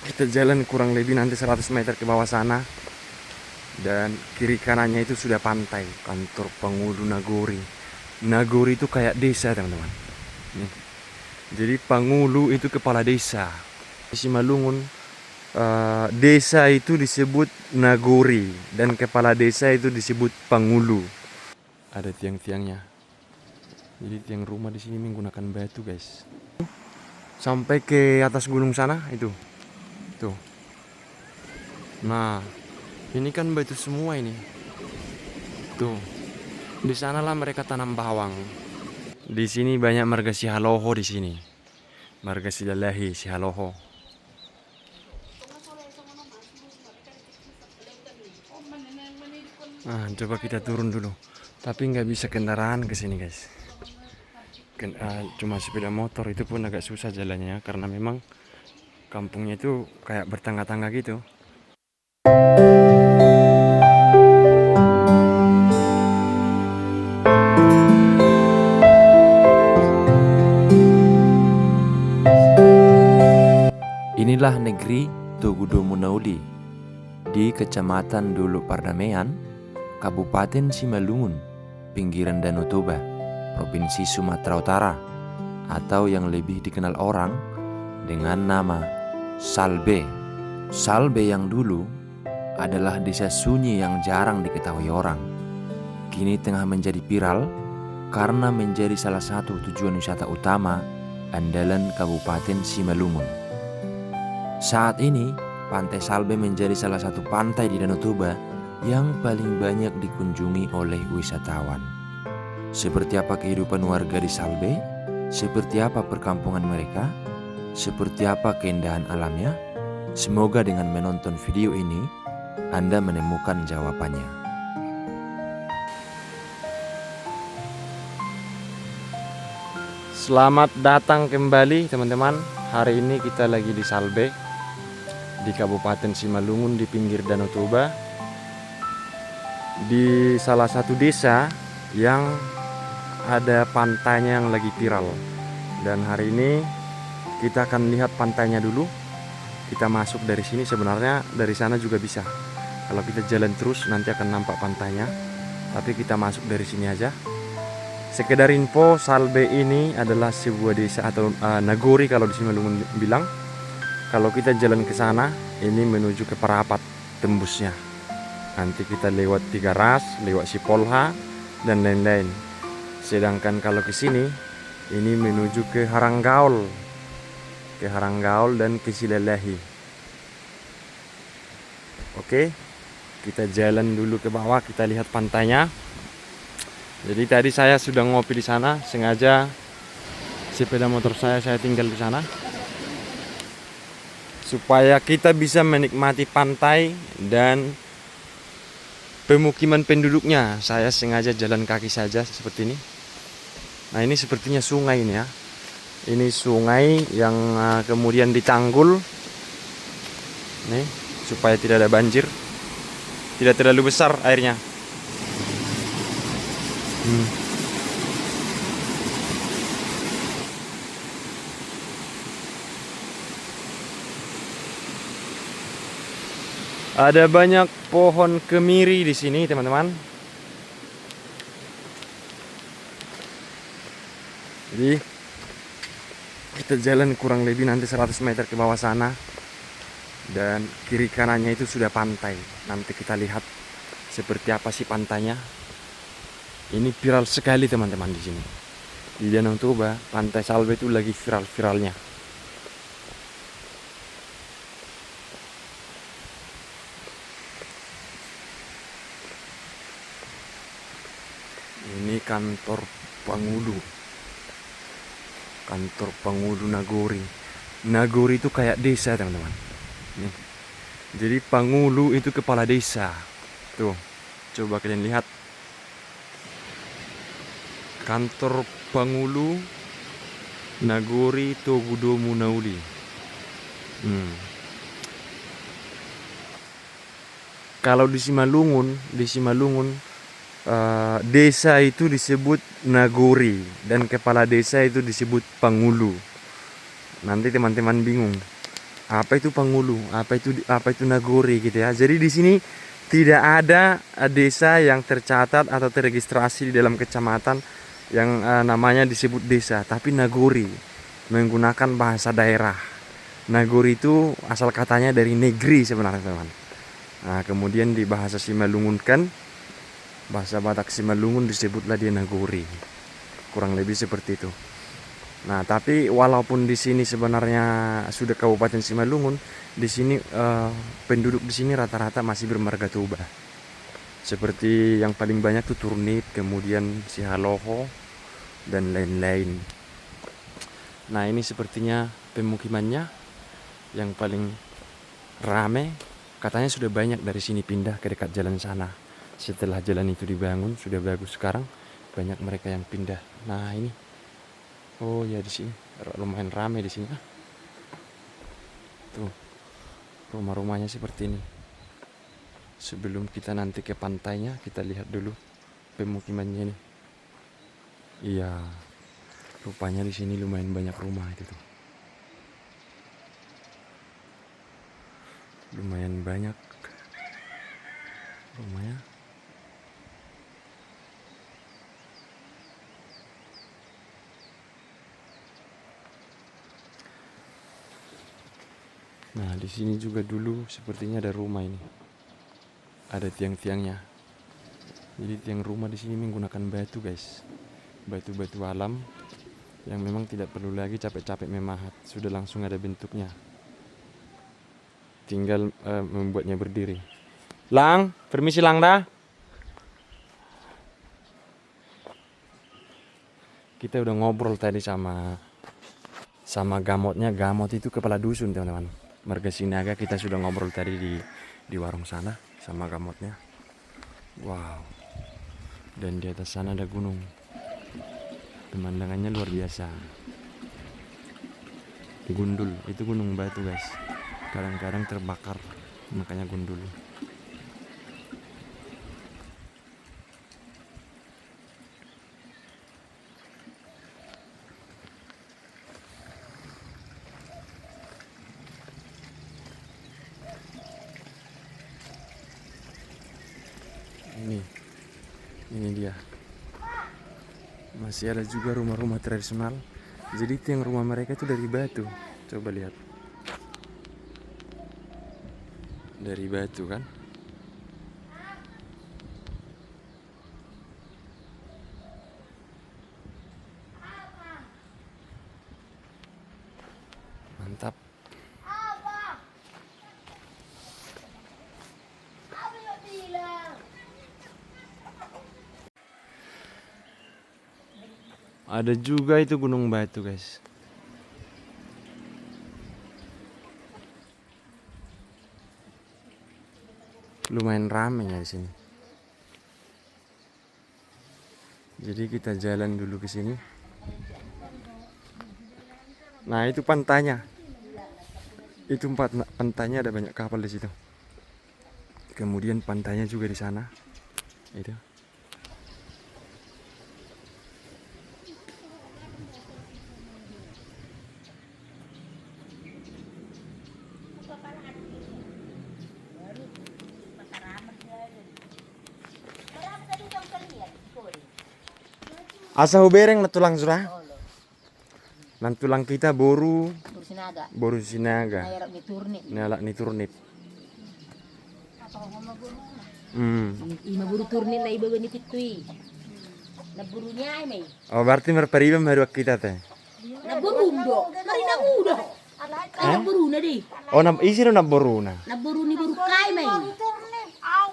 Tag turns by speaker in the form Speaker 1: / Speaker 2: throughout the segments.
Speaker 1: Kita jalan kurang lebih nanti 100 meter ke bawah sana, dan kiri kanannya itu sudah pantai, kantor Pangulu Nagori. Nagori itu kayak desa, teman-teman. Nih. Jadi Pangulu itu kepala desa. Di Simalungun, desa itu disebut Nagori dan kepala desa itu disebut Pangulu. Ada tiang-tiangnya. Jadi tiang rumah di sini menggunakan batu, guys. Sampai ke atas gunung sana itu. Tuh. Nah, ini kan batu semua ini. Tuh. Di sanalah mereka tanam bawang. Di sini banyak marga Sihaloho di sini. Marga Silalahi Sihaloho. Nah, coba kita turun dulu. Tapi nggak bisa kendaraan ke sini, guys. Cuma sepeda motor, itu pun agak susah jalannya karena memang kampungnya itu kayak bertangga-tangga gitu.
Speaker 2: Inilah negeri Togudo Munauli di Kecamatan Dulu Pardamaian, Kabupaten Simalungun, pinggiran Danau Toba, Provinsi Sumatera Utara, atau yang lebih dikenal orang dengan nama Salbe. Salbe yang dulu adalah desa sunyi yang jarang diketahui orang. Kini tengah menjadi viral karena menjadi salah satu tujuan wisata utama andalan Kabupaten Simalungun. Saat ini, Pantai Salbe menjadi salah satu pantai di Danau Toba yang paling banyak dikunjungi oleh wisatawan. Seperti apa kehidupan warga di Salbe? Seperti apa perkampungan mereka? Seperti apa keindahan alamnya? Semoga dengan menonton video ini, Anda menemukan jawabannya.
Speaker 1: Selamat datang kembali, teman-teman. Hari ini kita lagi di Salbe, di Kabupaten Simalungun, di pinggir Danau Toba, di salah satu desa yang ada pantainya yang lagi viral. Dan hari ini kita akan lihat pantainya dulu. Kita masuk dari sini, sebenarnya dari sana juga bisa. Kalau kita jalan terus nanti akan nampak pantainya, tapi kita masuk dari sini aja. Sekedar info, Salbe ini adalah sebuah desa atau nagori kalau di Simalungun bilang. Kalau kita jalan ke sana, ini menuju ke Parapat tembusnya. Nanti kita lewat Tiga Ras, lewat Sipolha, dan lain-lain. Sedangkan kalau ke sini, ini menuju ke Haranggaol. Ke Haranggaol dan ke Silalahi. Oke, kita jalan dulu ke bawah, kita lihat pantainya. Jadi tadi saya sudah ngopi di sana, sengaja sepeda motor saya tinggal di sana. Supaya kita bisa menikmati pantai dan pemukiman penduduknya. Saya sengaja jalan kaki saja seperti ini. Nah, ini sepertinya sungai ini ya. Ini sungai yang kemudian ditanggul. Nih, supaya tidak ada banjir. Tidak terlalu besar airnya. Ada banyak pohon kemiri di sini, teman-teman. Jadi kita jalan kurang lebih nanti 100 meter ke bawah sana, dan kiri kanannya itu sudah pantai. Nanti kita lihat seperti apa sih pantainya. Ini viral sekali, teman-teman, di sini. Di Danau Toba, Pantai Salbe itu lagi viral-viralnya. Ini kantor Pangulu. Kantor Pangulu Nagori. Nagori itu kayak desa, teman-teman. Nih. Jadi Pangulu itu kepala desa. Tuh, coba kalian lihat. Kantor Pangulu Nagori Togudo Munauli. Kalau di Simalungun, desa itu disebut Nagori dan kepala desa itu disebut Pangulu. Nanti teman-teman bingung, apa itu Pangulu, apa itu Nagori gitu ya. Jadi di sini tidak ada desa yang tercatat atau terregistrasi di dalam kecamatan yang namanya disebut desa, tapi Nagori menggunakan bahasa daerah. Nagori itu asal katanya dari negeri sebenarnya teman. Nah, kemudian di bahasa Simalungun bahasa Batak Simalungun disebutlah dia Nagori. Kurang lebih seperti itu. Nah, tapi walaupun di sini sebenarnya sudah Kabupaten Simalungun, di sini penduduk di sini rata-rata masih bermarga Toba. Seperti yang paling banyak tuh Turnip, kemudian Sihaloho dan lain-lain. Nah, ini sepertinya pemukimannya yang paling rame. Katanya sudah banyak dari sini pindah ke dekat jalan sana. Setelah jalan itu dibangun, sudah bagus sekarang, banyak mereka yang pindah. Nah, ini. Oh ya, di sini lumayan ramai di sini. Tuh, rumah-rumahnya seperti ini. Sebelum kita nanti ke pantainya, kita lihat dulu pemukimannya ini. Iya, rupanya di sini lumayan banyak rumah itu tuh. Lumayan banyak rumahnya. Nah, di sini juga dulu sepertinya ada rumah ini. Ada tiang-tiangnya. Jadi tiang rumah di sini menggunakan batu, guys. Batu-batu alam yang memang tidak perlu lagi capek-capek memahat, sudah langsung ada bentuknya. Tinggal membuatnya berdiri. Lang, permisi Lang dah. Kita udah ngobrol tadi sama gamotnya. Gamot itu kepala dusun, teman-teman. Marga Sinaga, kita sudah ngobrol tadi di warung sana sama gamotnya. Wow. Dan di atas sana ada gunung. Pemandangannya luar biasa. Gundul, itu gunung batu, guys. Kadang-kadang terbakar, makanya gundul. Ini dia. Masih ada juga rumah-rumah tradisional. Jadi tiang rumah mereka itu dari batu. Coba lihat. Dari batu kan. Mantap. Ada juga itu gunung batu, guys. Lumayan ramai ya di sini. Jadi kita jalan dulu ke sini. Nah, itu pantainya. Itu pantainya, ada banyak kapal di situ. Kemudian pantainya juga di sana. Itu. Asa hubereng na tulang surah. Nan tulang kita boru sinaga. Nalak ni turnip.
Speaker 3: Ima buru turnip na iba ni pitui. Na burunya ay may.
Speaker 1: Oh, berarti merperiba meruak kita teh.
Speaker 3: Na burundo. Mari na udo. Ay na buru na di.
Speaker 1: Oh, isi na boru na.
Speaker 3: Na buru ni buru kay may.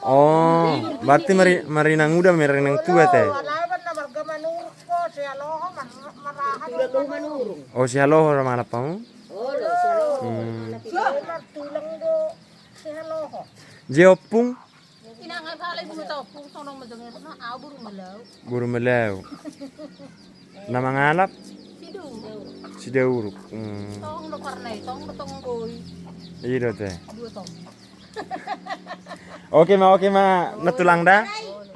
Speaker 1: Oh, berarti mari nang uda mari nang tua teh.
Speaker 3: Tulad manurong.
Speaker 1: Oh, si halo malap pa mo?
Speaker 3: Oh, lo.
Speaker 1: Jeopung
Speaker 3: Inangay palay bulu to pung sonong madungir na aw buru malaw.
Speaker 1: buru melaw. Namangalap
Speaker 3: Sidu.
Speaker 1: si Dauruk.
Speaker 3: Tong lo karnay, tong lo tong boy.
Speaker 1: Iya teh.
Speaker 3: Dua tong.
Speaker 1: Oke ma, natulang dah.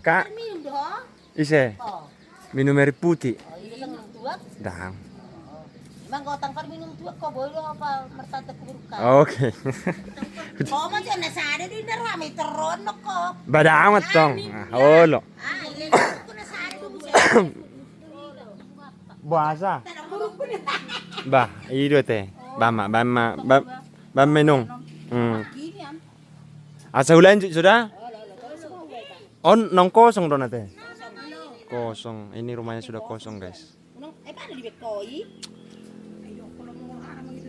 Speaker 1: Kak,
Speaker 3: Minum doh.
Speaker 1: ise.
Speaker 3: Oh.
Speaker 1: Minum air putih.
Speaker 3: Oh, ini sang tuat.
Speaker 1: Dang.
Speaker 3: Ma Sanggotang kan minum tuh kok boleh apa mertata keburukan.
Speaker 1: Oke.
Speaker 3: Oh macam nasa ada di dalam rame teron kok.
Speaker 1: Bada amat tong. Oh lo.
Speaker 3: Ah iya aku nasa ada tuh.
Speaker 1: Bahasa. Bah, itu teh. Bama menung. Asa ulan sudah? On nong kosong dong teh. Kosong. Ini rumahnya sudah kosong, guys.
Speaker 3: Paano di bekoi?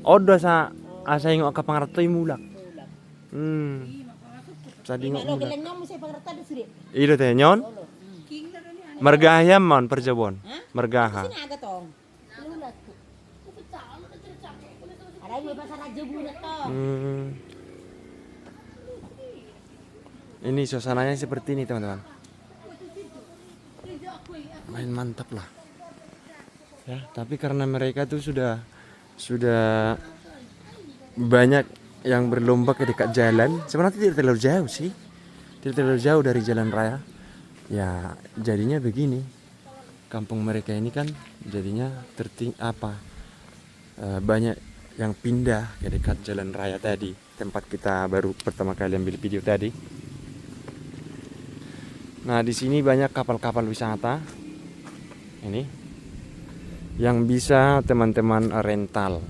Speaker 1: Odo sa asa ingok ka pangarto mulak. Tadi
Speaker 3: Lo
Speaker 1: ngok mulak.
Speaker 3: geleng nyom saya pengerta ada sih.
Speaker 1: Itu teh nyon. Margaha man perjabon. Margaha.
Speaker 3: Sini agak tong. Lulat tuh. Ada yang bahasa raja bulat tong.
Speaker 1: Ini suasananya seperti ini, teman-teman. Main mantap lah. Ya, tapi karena mereka tuh sudah banyak yang berlomba ke dekat jalan. Sebenarnya tidak terlalu jauh sih. Tidak terlalu jauh dari jalan raya. Ya, jadinya begini. Kampung mereka ini kan jadinya banyak yang pindah ke dekat jalan raya tadi, tempat kita baru pertama kali ambil video tadi. Nah, di sini banyak kapal-kapal wisata. Ini yang bisa teman-teman rental.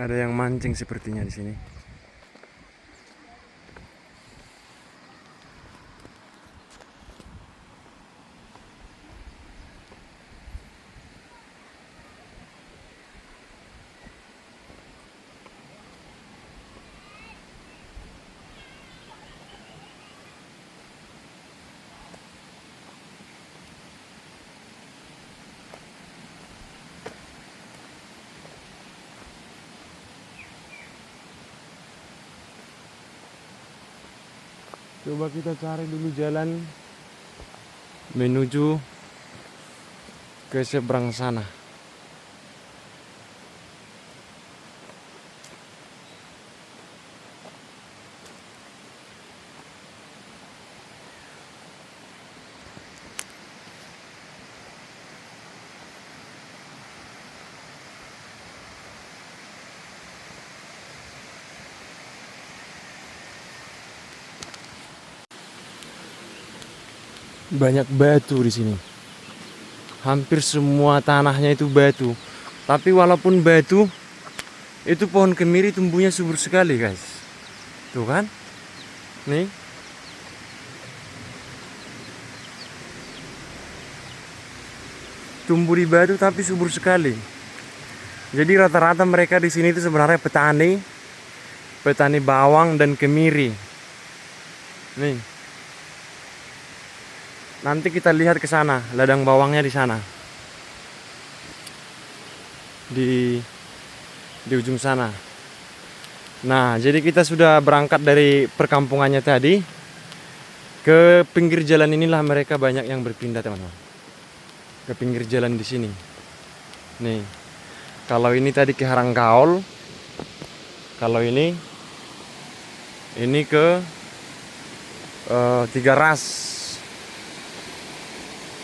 Speaker 1: Ada yang mancing sepertinya di sini. Coba kita cari dulu jalan menuju ke seberang sana. Banyak batu di sini. Hampir semua tanahnya itu batu. Tapi walaupun batu, itu pohon kemiri tumbuhnya subur sekali, guys. Tuh kan? Nih. Tumbuh di batu tapi subur sekali. Jadi rata-rata mereka di sini itu sebenarnya petani bawang dan kemiri. Nih. Nanti kita lihat ke sana, ladang bawangnya di sana. Di ujung sana. Nah, jadi kita sudah berangkat dari perkampungannya tadi. Ke pinggir jalan inilah mereka banyak yang berpindah, teman-teman. Ke pinggir jalan di sini. Nih. Kalau ini tadi ke Harangkaol. Kalau ini ke Tiga Ras.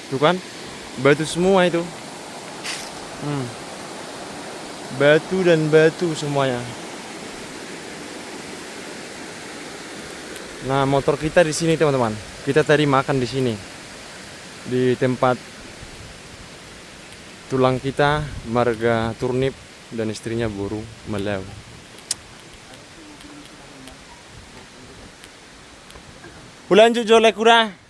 Speaker 1: Tuh kan, batu semua itu. Batu dan batu semuanya. Nah, motor kita di sini, teman-teman. Kita tadi makan di sini. Di tempat tulang kita, Marga Turnip dan istrinya Buru Melew. Ulan jole kura.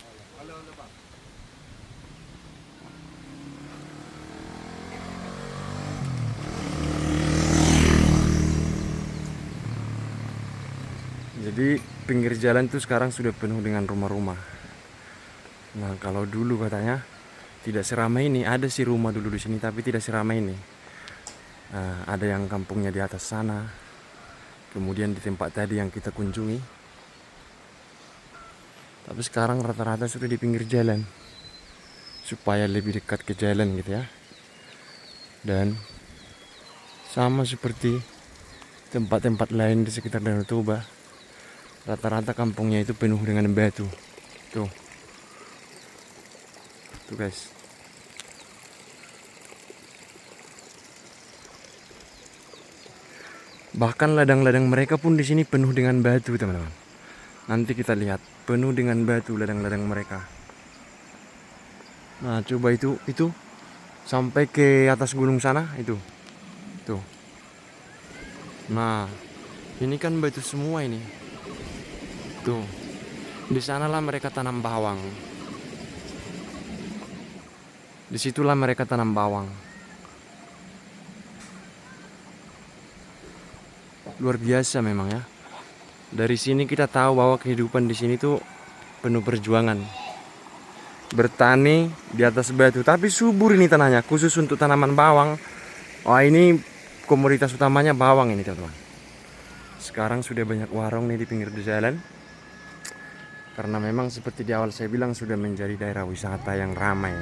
Speaker 1: Jadi pinggir jalan tuh sekarang sudah penuh dengan rumah-rumah. Nah, kalau dulu katanya tidak seramai ini. Ada sih rumah dulu di sini, tapi tidak seramai ini. Nah, ada yang kampungnya di atas sana. Kemudian di tempat tadi yang kita kunjungi. Tapi sekarang rata-rata sudah di pinggir jalan, supaya lebih dekat ke jalan gitu ya. Dan sama seperti tempat-tempat lain di sekitar Danau Toba, rata-rata kampungnya itu penuh dengan batu. Tuh guys. Bahkan ladang-ladang mereka pun di sini penuh dengan batu, teman-teman. Nanti kita lihat, penuh dengan batu ladang-ladang mereka. Nah, coba itu sampai ke atas gunung sana itu. Tuh. Nah, ini kan batu semua ini. Tuh. Di sanalah mereka tanam bawang. Disitulah mereka tanam bawang. Luar biasa memang ya. Dari sini kita tahu bahwa kehidupan di sini tuh penuh perjuangan. Bertani di atas batu, tapi subur ini tanahnya, khusus untuk tanaman bawang. Wah, ini komoditas utamanya bawang ini, teman-teman. Sekarang sudah banyak warung nih di pinggir jalan. Karena memang seperti di awal saya bilang sudah menjadi daerah wisata yang ramai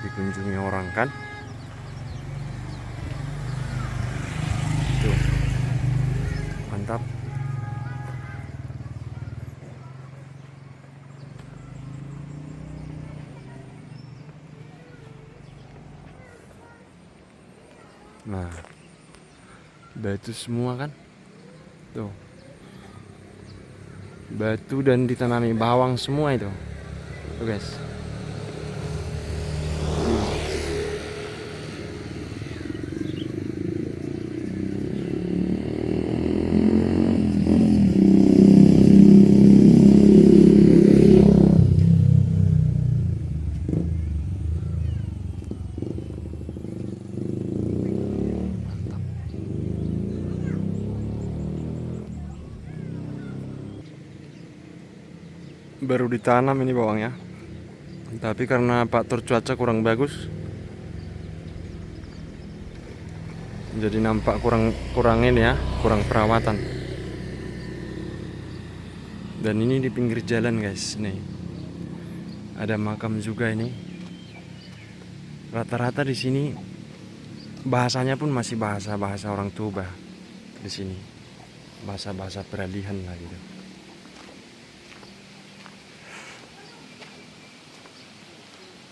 Speaker 1: dikunjungi orang kan. Tuh. Mantap. Nah, batu semua kan. Tuh. Batu dan ditanami bawang semua itu. Tuh guys. Baru ditanam ini bawangnya, tapi karena faktor cuaca kurang bagus, jadi nampak kurang ini ya, kurang perawatan. Dan ini di pinggir jalan guys, nih ada makam juga ini. Rata-rata di sini bahasanya pun masih bahasa orang Toba di sini, bahasa peralihan lah gitu.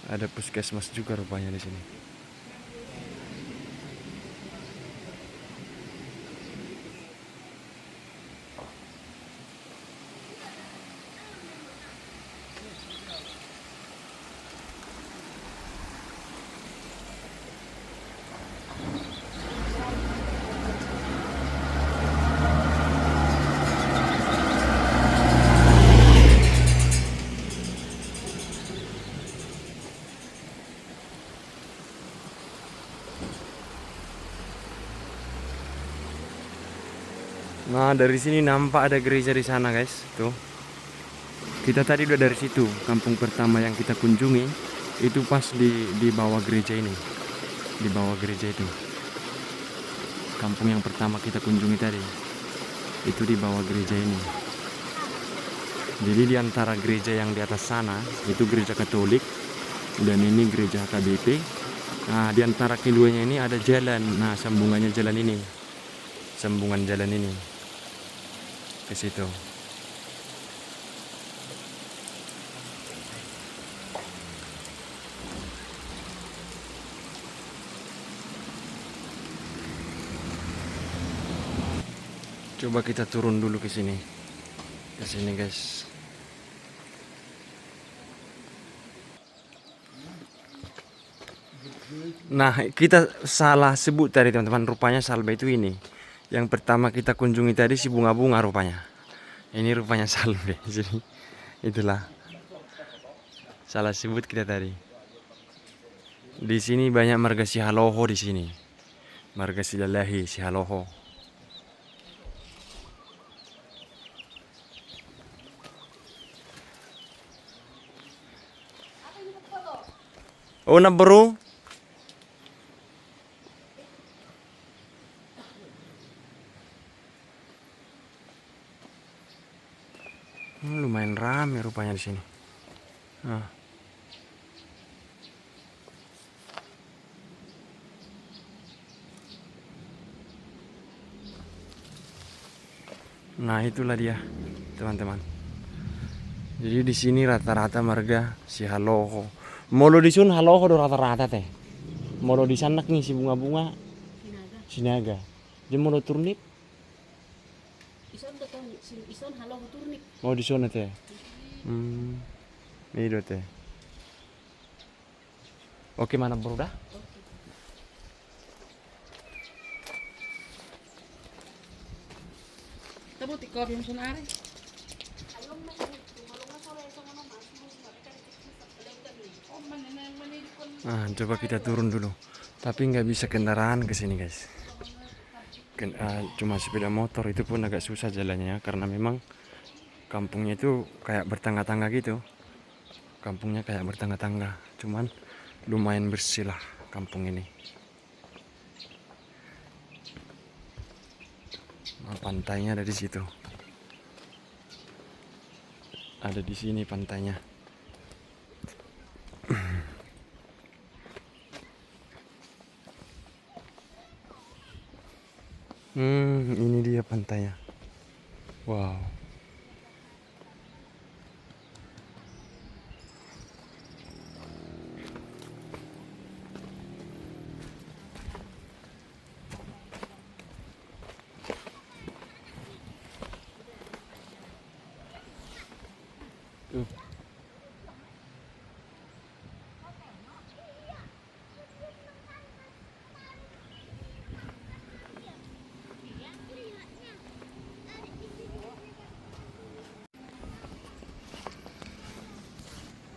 Speaker 1: Ada puskesmas juga rupanya di sini. Nah, dari sini nampak ada gereja di sana guys. Tuh. Kita tadi udah dari situ, kampung pertama yang kita kunjungi itu pas di bawah gereja ini. Di bawah gereja itu. Kampung yang pertama kita kunjungi tadi itu di bawah gereja ini. Jadi di antara gereja yang di atas sana itu gereja Katolik dan ini gereja KBP. Nah, di antara keduanya ini ada jalan. Nah, sambungannya jalan ini. Sambungan jalan ini ke situ. Coba kita turun dulu ke sini. Ke sini, guys. Nah, kita salah sebut tadi teman-teman. Rupanya salbei itu ini. Yang pertama kita kunjungi tadi si bunga-bunga rupanya. Ini rupanya salbei. Jadi itulah. Salah sebut kita tadi. Di sini banyak marga Sihaloho di sini. Marga Silalahi Sihaloho. Oh, na bro. Lumayan rame rupanya di sini. Nah, itulah dia, teman-teman. Jadi di sini rata-rata marga si haloho. Molo di sun haloho do rata-rata teh. Molo di sanak nih si bunga-bunga sinaga. Jadi molo turnip
Speaker 3: Ison halo turnip.
Speaker 1: mau di sana teh. Ini do teh. Oke, mana bro dah?
Speaker 3: Kamu tikop yang sunare.
Speaker 1: Nah, coba kita turun dulu. Tapi nggak bisa kendaraan ke sini, guys. Cuma sepeda motor, itu pun agak susah jalannya karena memang kampungnya itu kayak bertangga-tangga gitu. Kampungnya kayak bertangga-tangga. Cuman lumayan bersih lah kampung ini. Nah, pantainya ada di situ. Ada di sini pantainya. Ini dia pantainya. Wow.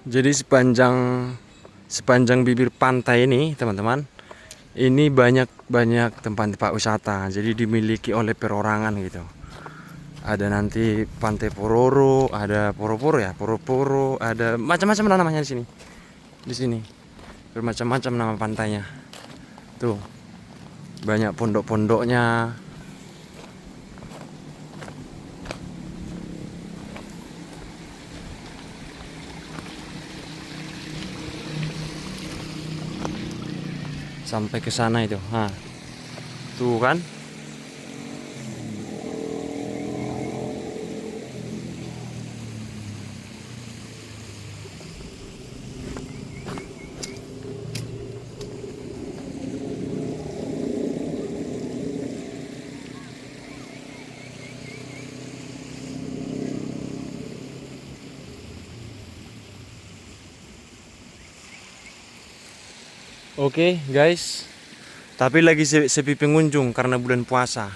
Speaker 1: Jadi sepanjang bibir pantai ini, teman-teman, ini banyak tempat-tempat wisata. Jadi dimiliki oleh perorangan gitu. Ada nanti Pantai Pororo, ada Poro-Poro ya, Poro-Poro, ada macam-macam namanya di sini. Di sini bermacam-macam nama pantainya. Tuh, banyak pondok-pondoknya. Sampai ke sana itu. Nah, tuh kan. Oke, guys. Tapi lagi sepi pengunjung karena bulan puasa.